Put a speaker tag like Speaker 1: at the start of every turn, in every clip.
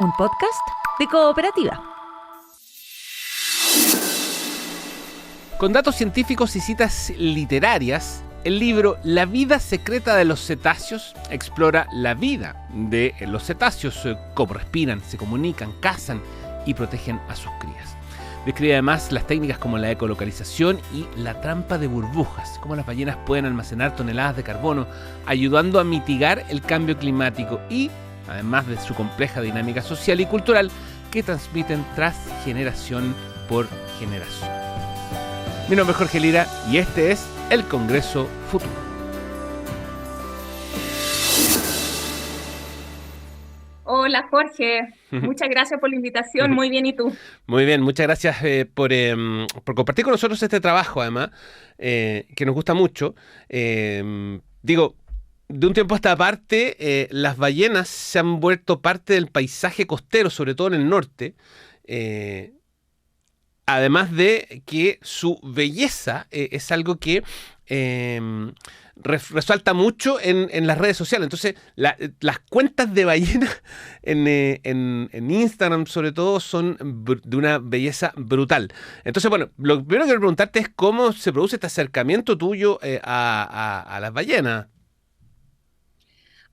Speaker 1: un podcast de Cooperativa.
Speaker 2: Con datos científicos y citas literarias, el libro La vida secreta de los cetáceos explora la vida de los cetáceos, cómo respiran, se comunican, cazan y protegen a sus crías. Describe además las técnicas como la ecolocalización y la trampa de burbujas, cómo las ballenas pueden almacenar toneladas de carbono, ayudando a mitigar el cambio climático y, además de su compleja dinámica social y cultural, que transmiten tras generación por generación. Mi nombre es Jorge Lira y este es el Congreso Futuro.
Speaker 3: Hola Jorge, muchas gracias por la invitación, muy bien, ¿y tú?
Speaker 2: Muy bien, muchas gracias por compartir con nosotros este trabajo, además, que nos gusta mucho. Digo, de un tiempo a esta parte, las ballenas se han vuelto parte del paisaje costero, sobre todo en el norte, además de que su belleza es algo que resalta mucho en las redes sociales. Entonces, las cuentas de ballenas en Instagram, sobre todo, son de una belleza brutal. Entonces, bueno, lo primero que quiero preguntarte es cómo se produce este acercamiento tuyo a las ballenas.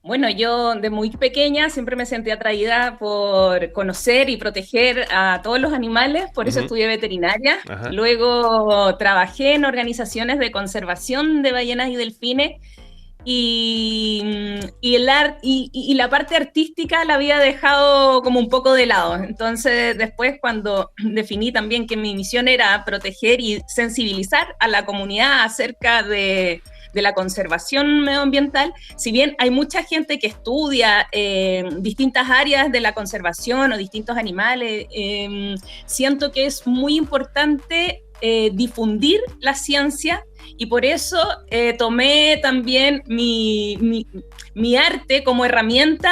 Speaker 3: Bueno, yo de muy pequeña siempre me sentí atraída por conocer y proteger a todos los animales, por eso estudié veterinaria.
Speaker 2: Ajá.
Speaker 3: Luego trabajé en organizaciones de conservación de ballenas y delfines y la parte artística la había dejado como un poco de lado. Entonces después, cuando definí también que mi misión era proteger y sensibilizar a la comunidad acerca de la conservación medioambiental, si bien hay mucha gente que estudia distintas áreas de la conservación o distintos animales, siento que es muy importante difundir la ciencia y por eso tomé también mi arte como herramienta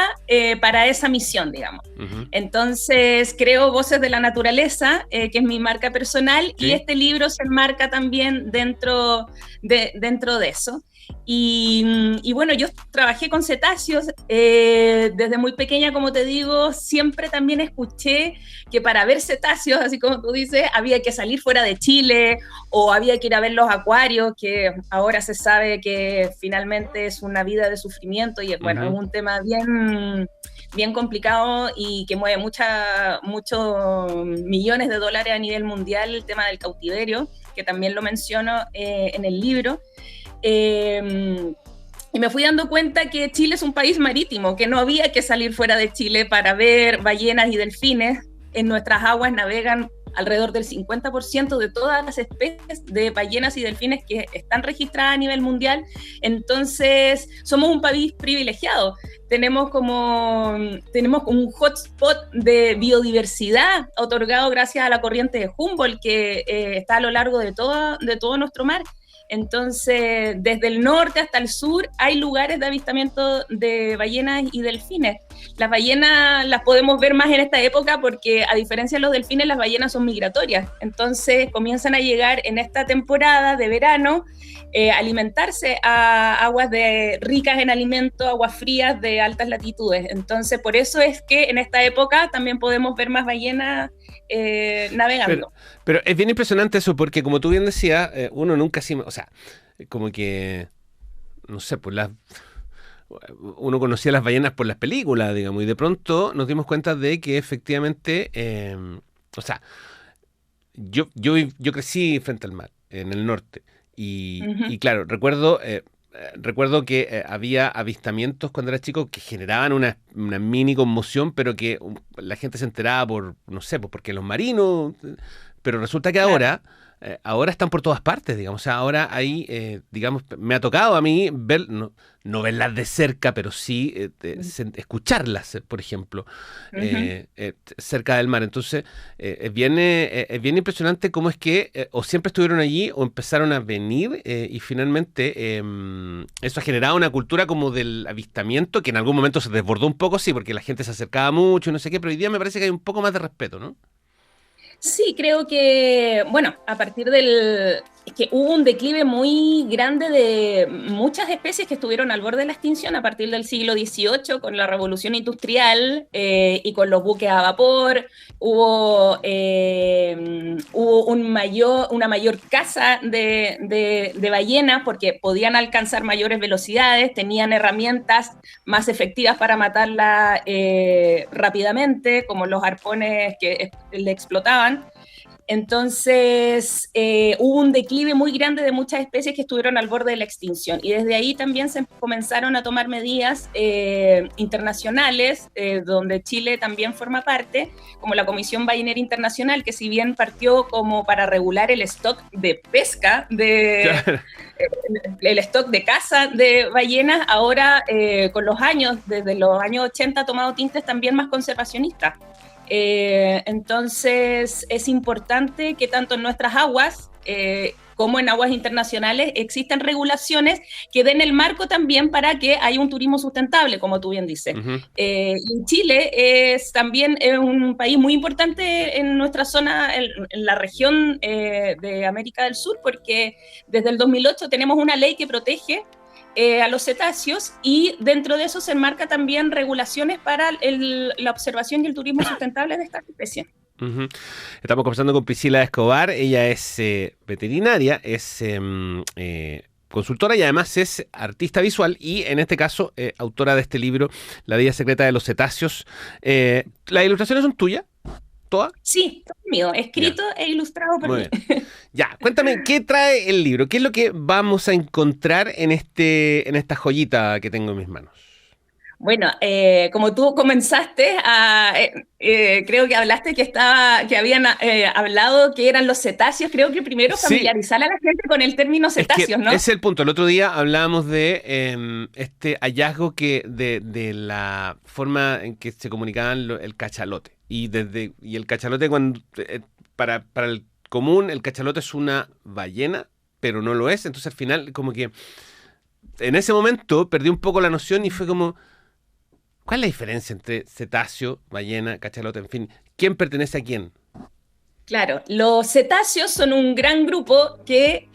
Speaker 3: para esa misión, digamos. Entonces creo Voces de la Naturaleza, que es mi marca personal, ¿sí? Y este libro se enmarca también dentro de eso. Y bueno, yo trabajé con cetáceos desde muy pequeña, como te digo, siempre también escuché que para ver cetáceos, así como tú dices, había que salir fuera de Chile o había que ir a ver los acuarios, que ahora se sabe que finalmente es una vida de sufrimiento y bueno, es un tema bien complicado y que mueve muchos millones de dólares a nivel mundial, el tema del cautiverio, que también lo menciono en el libro. Y me fui dando cuenta que Chile es un país marítimo, que no había que salir fuera de Chile para ver ballenas y delfines. En nuestras aguas navegan alrededor del 50% de todas las especies de ballenas y delfines que están registradas a nivel mundial. Entonces, somos un país privilegiado. Tenemos un hotspot de biodiversidad otorgado gracias a la corriente de Humboldt, que está a lo largo de todo nuestro mar. Entonces, desde el norte hasta el sur hay lugares de avistamiento de ballenas y delfines. Las ballenas las podemos ver más en esta época porque, a diferencia de los delfines, las ballenas son migratorias. Entonces, comienzan a llegar en esta temporada de verano, alimentarse a aguas ricas en alimentos, aguas frías de altas latitudes. Entonces, por eso es que en esta época también podemos ver más ballenas navegando.
Speaker 2: Pero es bien impresionante eso, porque como tú bien decías, uno nunca o sea, como que, no sé, uno conocía las ballenas por las películas, digamos, y de pronto nos dimos cuenta de que efectivamente, o sea, yo crecí frente al mar, en el norte, y claro, recuerdo que había avistamientos cuando era chico que generaban una mini conmoción, pero que la gente se enteraba no sé, porque los marinos, pero resulta que ahora están por todas partes, digamos. O sea, ahora hay, digamos, me ha tocado a mí ver, no verlas de cerca, pero sí escucharlas, por ejemplo, cerca del mar. Entonces, es bien impresionante cómo es que o siempre estuvieron allí o empezaron a venir y finalmente eso ha generado una cultura como del avistamiento que en algún momento se desbordó un poco, sí, porque la gente se acercaba mucho y no sé qué, pero hoy día me parece que hay un poco más de respeto, ¿no?
Speaker 3: Sí, creo que, bueno, a partir del es que hubo un declive muy grande de muchas especies que estuvieron al borde de la extinción a partir del siglo XVIII, con la revolución industrial y con los buques a vapor. Hubo una mayor caza de ballenas porque podían alcanzar mayores velocidades, tenían herramientas más efectivas para matarla rápidamente, como los arpones que le explotaban. Entonces, hubo un declive muy grande de muchas especies que estuvieron al borde de la extinción. Y desde ahí también se comenzaron a tomar medidas internacionales, donde Chile también forma parte, como la Comisión Ballenera Internacional, que si bien partió como para regular el stock de pesca, claro, el stock de caza de ballenas, ahora con los años, desde los años 80, ha tomado tintes también más conservacionistas. Entonces es importante que tanto en nuestras aguas como en aguas internacionales existan regulaciones que den el marco también para que haya un turismo sustentable, como tú bien dices. Y Chile es también un país muy importante en nuestra zona, en la región de América del Sur, porque desde el 2008 tenemos una ley que protege a los cetáceos, y dentro de eso se enmarca también regulaciones para la observación y el turismo sustentable de estas especies.
Speaker 2: Estamos conversando con Priscila Escobar. Ella es veterinaria, es consultora y además es artista visual y en este caso autora de este libro, La vida secreta de los cetáceos. ¿Las ilustraciones son tuyas? ¿Todas?
Speaker 3: Sí, todo mío, escrito e ilustrado por mí.
Speaker 2: Ya, cuéntame, ¿qué trae el libro? ¿Qué es lo que vamos a encontrar en esta joyita que tengo en mis manos?
Speaker 3: Bueno, como tú comenzaste, creo que hablaste que habían hablado que eran los cetáceos. Creo que primero familiarizar a la gente con el término cetáceos, ¿no?
Speaker 2: Ese es el punto. El otro día hablábamos de este hallazgo de la forma en que se comunicaban el cachalote. Y el cachalote, para el común, el cachalote es una ballena, pero no lo es. Entonces al final, como que en ese momento perdí un poco la noción y fue como, ¿cuál es la diferencia entre cetáceo, ballena, cachalote, en fin? ¿Quién pertenece a quién?
Speaker 3: Claro, los cetáceos son un gran grupo que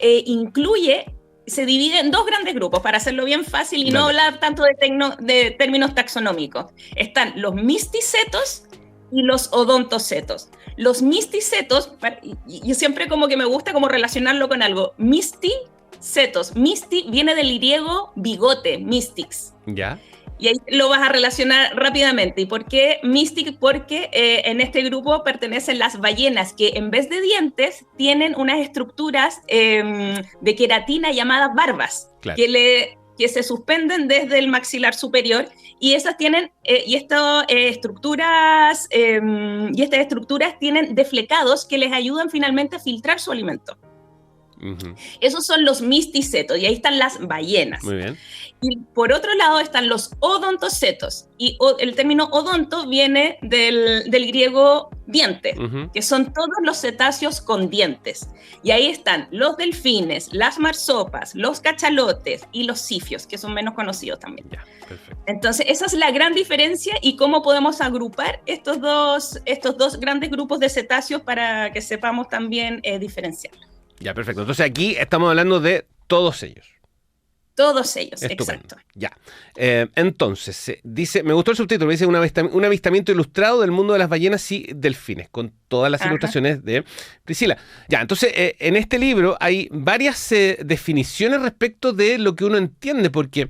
Speaker 3: se divide en dos grandes grupos, para hacerlo bien fácil y no hablar tanto de términos taxonómicos. Están los misticetos y los odontocetos. Los misticetos, yo siempre como que me gusta como relacionarlo con algo. Misticetos. Misti viene del griego bigote, mystix.
Speaker 2: ¿Ya?
Speaker 3: Y ahí lo vas a relacionar rápidamente. ¿Y por qué mystic? Porque en este grupo pertenecen las ballenas, que en vez de dientes tienen unas estructuras de queratina llamadas barbas, claro, que se suspenden desde el maxilar superior, y esas tienen estas estructuras tienen deflecados que les ayudan finalmente a filtrar su alimento. Esos son los misticetos, y ahí están las ballenas.
Speaker 2: Muy bien.
Speaker 3: Y por otro lado están los odontocetos, y el término odonto viene del griego diente, que son todos los cetáceos con dientes. Y ahí están los delfines, las marsopas, los cachalotes y los sifios, que son menos conocidos también.
Speaker 2: Ya, perfecto.
Speaker 3: Entonces esa es la gran diferencia, y cómo podemos agrupar estos dos grandes grupos de cetáceos para que sepamos también diferenciarlos.
Speaker 2: Ya, perfecto. Entonces aquí estamos hablando de todos ellos.
Speaker 3: Todos ellos,
Speaker 2: estupendo.
Speaker 3: Exacto.
Speaker 2: Ya. Entonces, dice, me gustó el subtítulo, dice un avistamiento ilustrado del mundo de las ballenas y delfines, con todas las ilustraciones de Priscila. Ya, entonces, en este libro hay varias definiciones respecto de lo que uno entiende, porque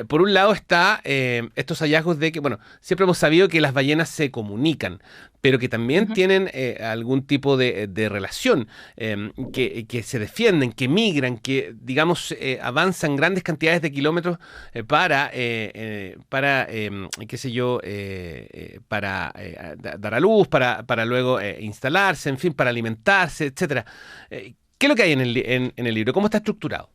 Speaker 2: por un lado está estos hallazgos de que, bueno, siempre hemos sabido que las ballenas se comunican, pero que también tienen algún tipo de relación, que se defienden, que migran, que, digamos, avanzan grandes cantidades de kilómetros para qué sé yo, para dar a luz, para luego instalarse, en fin, para alimentarse, etcétera. ¿Qué es lo que hay en el libro? ¿Cómo está estructurado?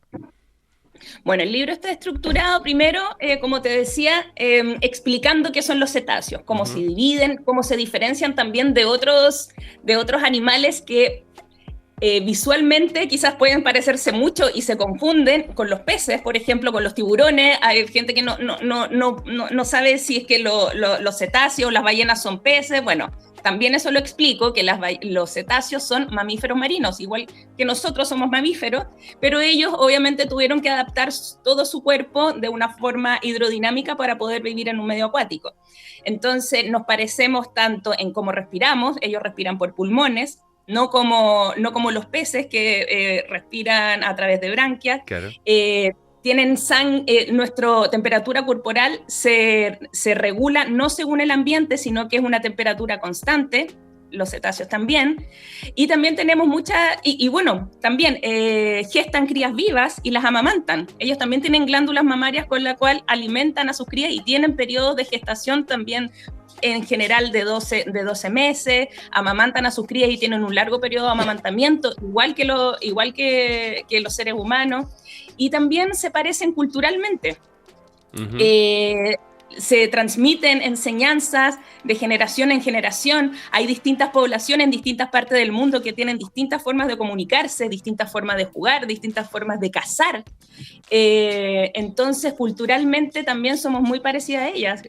Speaker 3: Bueno, el libro está estructurado primero, como te decía, explicando qué son los cetáceos, cómo se dividen, cómo se diferencian también de otros animales que visualmente quizás pueden parecerse mucho y se confunden con los peces, por ejemplo, con los tiburones. Hay gente que no sabe si es que los cetáceos, las ballenas son peces. Bueno, también eso lo explico, que los cetáceos son mamíferos marinos, igual que nosotros somos mamíferos, pero ellos obviamente tuvieron que adaptar todo su cuerpo de una forma hidrodinámica para poder vivir en un medio acuático. Entonces nos parecemos tanto en cómo respiramos, ellos respiran por pulmones, no como los peces que respiran a través de branquias.
Speaker 2: Claro.
Speaker 3: Tienen nuestra temperatura corporal se regula no según el ambiente, sino que es una temperatura constante, los cetáceos también, y también tenemos bueno, también gestan crías vivas y las amamantan. Ellos también tienen glándulas mamarias con la cual alimentan a sus crías y tienen periodos de gestación también en general de 12 meses, amamantan a sus crías y tienen un largo periodo de amamantamiento, igual que los seres humanos, y también se parecen culturalmente. Uh-huh. Se transmiten enseñanzas de generación en generación. Hay distintas poblaciones en distintas partes del mundo que tienen distintas formas de comunicarse, distintas formas de jugar, distintas formas de cazar. Entonces, culturalmente también somos muy parecidas a ellas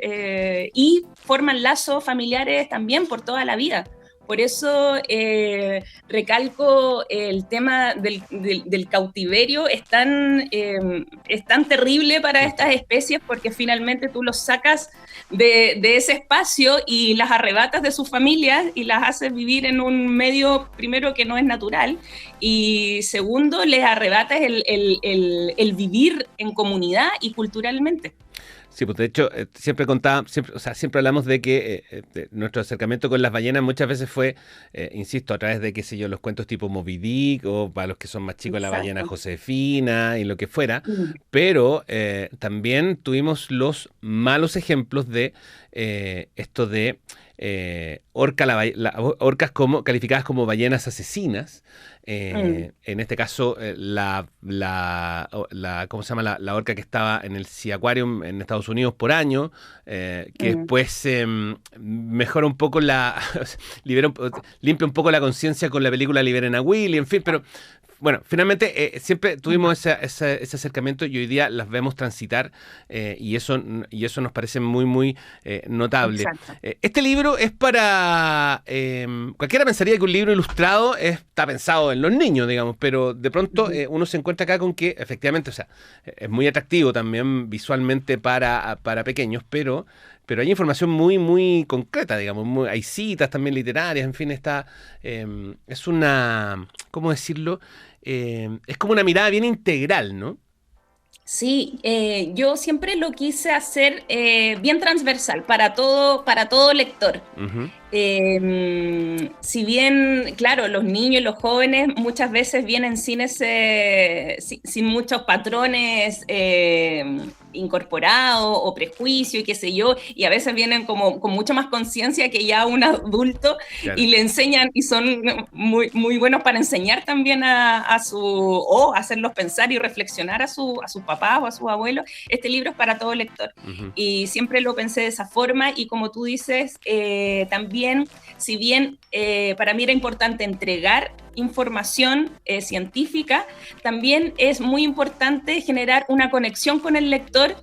Speaker 3: y forman lazos familiares también por toda la vida. Por eso recalco el tema del cautiverio, es tan terrible para estas especies, porque finalmente tú los sacas de ese espacio y las arrebatas de sus familias y las haces vivir en un medio, primero, que no es natural, y segundo, les arrebatas el vivir en comunidad y culturalmente.
Speaker 2: Sí, pues de hecho, siempre hablamos de que nuestro acercamiento con las ballenas muchas veces fue, insisto, a través de, qué sé yo, los cuentos tipo Moby Dick, o para los que son más chicos, Exacto. La ballena Josefina y lo que fuera, pero también tuvimos los malos ejemplos de esto de orcas calificadas como ballenas asesinas. En este caso, ¿cómo se llama? La orca que estaba en el Sea Aquarium en Estados Unidos por año, que después mejora un poco limpia un poco la conciencia con la película Liberen a Willy, en fin, pero bueno, finalmente siempre tuvimos ese acercamiento y hoy día las vemos transitar y eso nos parece muy, muy notable. Este libro es para... cualquiera pensaría que un libro ilustrado está pensado en los niños, digamos, pero de pronto uno se encuentra acá con que efectivamente, o sea, es muy atractivo también visualmente para pequeños, pero hay información muy, muy concreta, digamos, hay citas también literarias, en fin, es una, ¿cómo decirlo? Es como una mirada bien integral, ¿no?
Speaker 3: Sí, yo siempre lo quise hacer bien transversal para todo lector. Uh-huh. Si bien, claro, los niños y los jóvenes muchas veces vienen sin muchos patrones incorporados o prejuicios y qué sé yo, y a veces vienen como con mucha más conciencia que ya un adulto, claro. Y le enseñan y son muy, muy buenos para enseñar también o hacerlos pensar y reflexionar a sus papás o a sus abuelos. Este libro es para todo lector. Uh-huh. Y siempre lo pensé de esa forma, y como tú dices, también, si bien para mí era importante entregar información científica, también es muy importante generar una conexión con el lector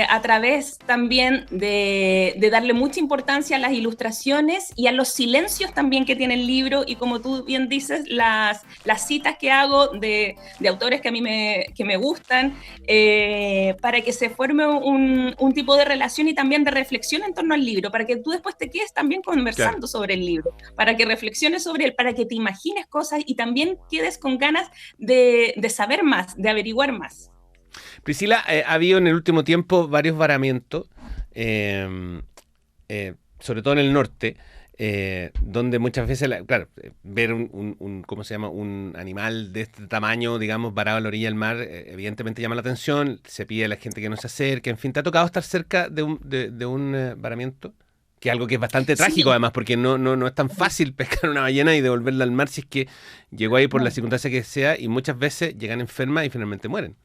Speaker 3: a través también de darle mucha importancia a las ilustraciones y a los silencios también que tiene el libro, y como tú bien dices, las citas que hago de autores que a mí me gustan, para que se forme un tipo de relación y también de reflexión en torno al libro, para que tú después te quedes también conversando, claro, sobre el libro, para que reflexiones sobre él, para que te imagines cosas y también quedes con ganas de saber más, de averiguar más.
Speaker 2: Priscila, ha habido en el último tiempo varios varamientos, sobre todo en el norte, donde muchas veces, ver ¿cómo se llama? Un animal de este tamaño, digamos, varado a la orilla del mar, evidentemente llama la atención, se pide a la gente que no se acerque, en fin. ¿Te ha tocado estar cerca de un varamiento? Que es algo que es bastante trágico, sí, además, porque no es tan fácil pescar una ballena y devolverla al mar si es que llegó ahí por la circunstancia que sea, y muchas veces llegan enfermas y finalmente mueren.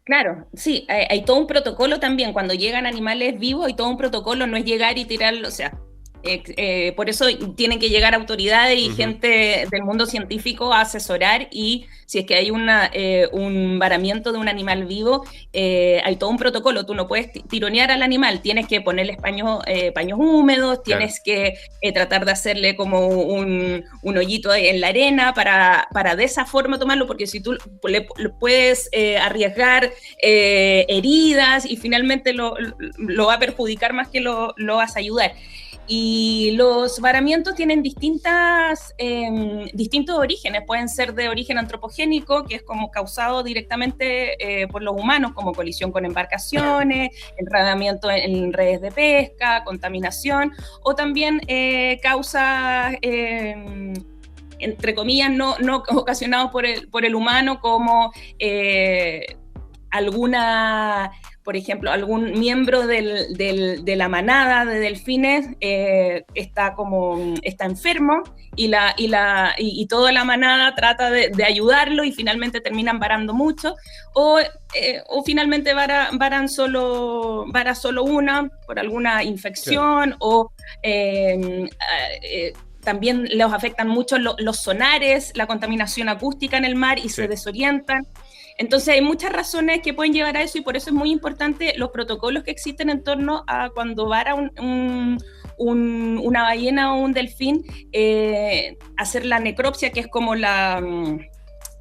Speaker 3: Claro, sí, hay todo un protocolo también. Cuando llegan animales vivos hay todo un protocolo, no es llegar y tirarlo, o sea, Por eso tienen que llegar autoridades y gente del mundo científico a asesorar, y si es que hay un varamiento de un animal vivo, hay todo un protocolo. Tú no puedes tironear al animal, tienes que ponerle paños húmedos, tienes que tratar de hacerle como un hoyito en la arena para de esa forma tomarlo, porque si tú le puedes arriesgar heridas y finalmente lo va a perjudicar más que lo vas a ayudar. Y los varamientos tienen distintos orígenes. Pueden ser de origen antropogénico, que es como causado directamente por los humanos, como colisión con embarcaciones, enredamiento en redes de pesca, contaminación, o también causas, entre comillas, no ocasionados por el humano, como por ejemplo, algún miembro de la manada de delfines está enfermo y toda la manada trata de ayudarlo y finalmente terminan varando mucho, o finalmente vara solo una por alguna infección, sí. O también los afectan mucho los sonares, la contaminación acústica en el mar, y sí, se desorientan. Entonces hay muchas razones que pueden llevar a eso, y por eso es muy importante los protocolos que existen en torno a cuando vara una ballena o un delfín, hacer la necropsia, que es como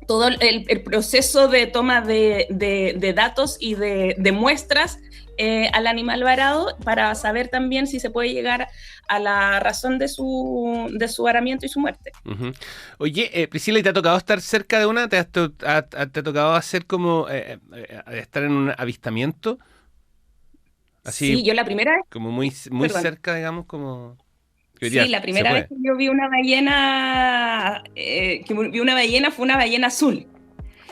Speaker 3: todo el proceso de toma de datos y de muestras al animal varado, para saber también si se puede llegar a la razón de su varamiento y su muerte.
Speaker 2: Uh-huh. Oye, Priscila, ¿y te ha tocado estar cerca de una? ¿Te ha tocado hacer como estar en un avistamiento? Así,
Speaker 3: sí, yo la primera vez...
Speaker 2: Como muy cerca, digamos, como...
Speaker 3: Sí, la primera vez que yo vi una ballena, fue una ballena azul.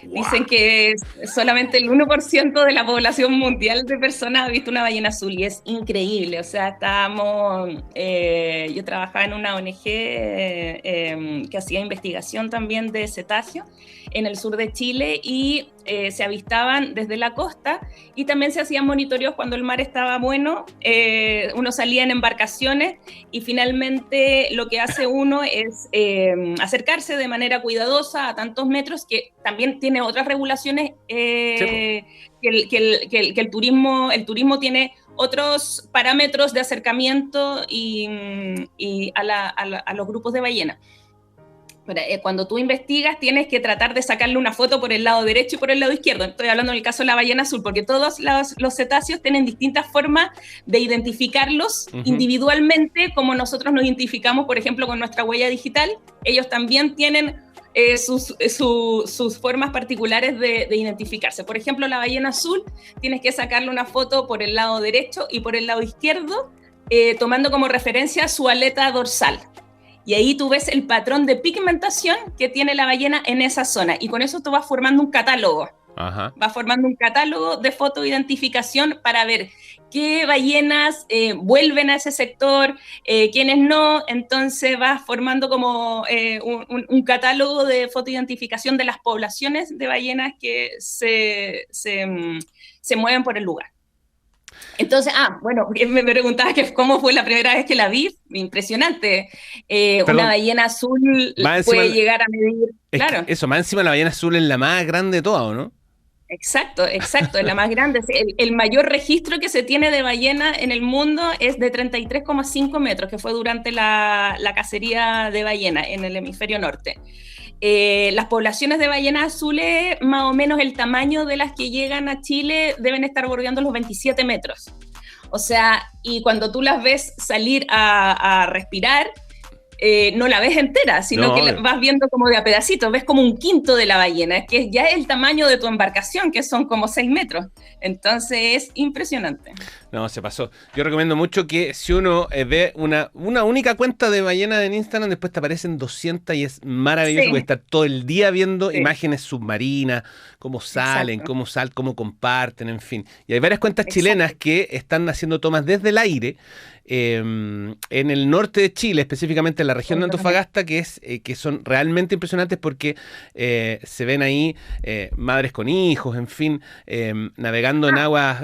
Speaker 3: Wow. Dicen que solamente el 1% de la población mundial de personas ha visto una ballena azul, y es increíble. O sea, yo trabajaba en una ONG que hacía investigación también de cetáceos en el sur de Chile, y se avistaban desde la costa, y también se hacían monitoreos cuando el mar estaba bueno. Uno salía en embarcaciones, y finalmente lo que hace uno es acercarse de manera cuidadosa a tantos metros, que también tiene otras regulaciones, que el turismo. El turismo tiene otros parámetros de acercamiento y a los grupos de ballenas. Cuando tú investigas, tienes que tratar de sacarle una foto por el lado derecho y por el lado izquierdo. Estoy hablando en el caso de la ballena azul, porque todos los cetáceos tienen distintas formas de identificarlos individualmente, como nosotros nos identificamos, por ejemplo, con nuestra huella digital. Ellos también tienen sus formas particulares de identificarse. Por ejemplo, la ballena azul, tienes que sacarle una foto por el lado derecho y por el lado izquierdo, tomando como referencia su aleta dorsal. Y ahí tú ves el patrón de pigmentación que tiene la ballena en esa zona, y con eso tú vas formando un catálogo. Ajá. Vas formando un catálogo de fotoidentificación para ver qué ballenas vuelven a ese sector, quiénes no. Entonces vas formando como un catálogo de fotoidentificación de las poblaciones de ballenas que se mueven por el lugar. Entonces, bueno, me preguntabas que cómo fue la primera vez que la vi. Impresionante. Una ballena azul puede llegar a medir... Claro.
Speaker 2: Eso, más encima la ballena azul es la más grande de todas, ¿o no?
Speaker 3: Exacto, es la más grande. El mayor registro que se tiene de ballena en el mundo es de 33,5 metros, que fue durante la cacería de ballena en el hemisferio norte. Las poblaciones de ballenas azules, más o menos el tamaño de las que llegan a Chile, deben estar bordeando los 27 metros. O sea, y cuando tú las ves salir a respirar, no la ves entera, sino que la vas viendo como de a pedacitos, ves como un quinto de la ballena, que ya es el tamaño de tu embarcación, que son como 6 metros. Entonces es impresionante.
Speaker 2: No, se pasó. Yo recomiendo mucho que si uno ve una única cuenta de ballena en Instagram, después te aparecen 200 y es maravilloso, porque estar todo el día viendo imágenes submarinas, cómo salen, cómo comparten, en fin. Y hay varias cuentas chilenas que están haciendo tomas desde el aire, en el norte de Chile, específicamente en la región de Antofagasta, que son realmente impresionantes porque se ven ahí madres con hijos, en fin, navegando en aguas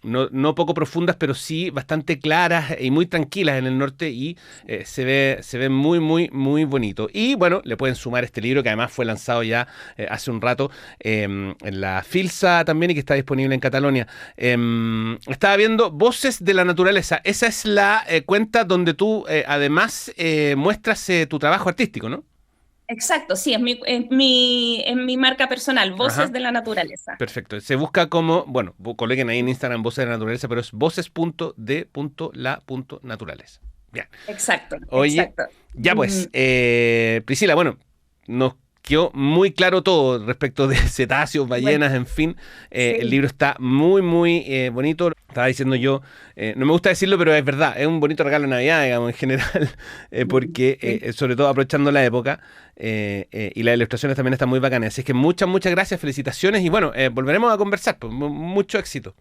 Speaker 2: no poco profundas, pero sí bastante claras y muy tranquilas en el norte, y se ve muy, muy, muy bonito. Y bueno, le pueden sumar este libro que además fue lanzado ya hace un rato en la Filsa también, y que está disponible en Catalonia. Estaba viendo Voces de la Naturaleza. Esa es la cuenta donde tú además muestras tu trabajo artístico, ¿no?
Speaker 3: Exacto, sí, es mi marca personal, Voces
Speaker 2: Ajá.
Speaker 3: de la Naturaleza.
Speaker 2: Perfecto. Se busca como, bueno, coloquen ahí en Instagram Voces de la Naturaleza, pero es voces.de.la.naturaleza. Bien.
Speaker 3: Exacto,
Speaker 2: Oye,
Speaker 3: exacto.
Speaker 2: ya pues, Priscila, bueno, nos quedó muy claro todo respecto de cetáceos, ballenas,
Speaker 3: Bueno,
Speaker 2: en fin.
Speaker 3: sí.
Speaker 2: El libro está muy, muy bonito. Estaba diciendo yo, no me gusta decirlo, pero es verdad, es un bonito regalo de Navidad, digamos, en general, porque sobre todo aprovechando la época, y las ilustraciones también están muy bacanas. Así que muchas, muchas gracias, felicitaciones, y bueno, volveremos a conversar, pues, mucho éxito.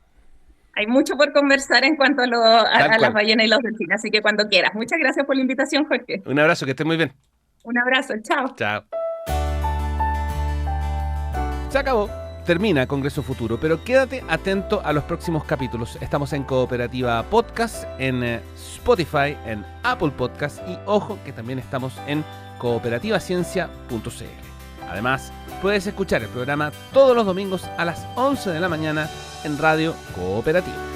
Speaker 3: Hay mucho por conversar en cuanto a
Speaker 2: Tal
Speaker 3: las
Speaker 2: cual.
Speaker 3: ballenas y los delfines, así que cuando quieras. Muchas gracias por la invitación, Jorge.
Speaker 2: Un abrazo, que estés muy bien.
Speaker 3: Un abrazo, chao.
Speaker 2: Chao. Se acabó. Termina Congreso Futuro, pero quédate atento a los próximos capítulos. Estamos en Cooperativa Podcast, en Spotify, en Apple Podcast, y ojo que también estamos en cooperativaciencia.cl. Además, puedes escuchar el programa todos los domingos a las 11 de la mañana en Radio Cooperativa.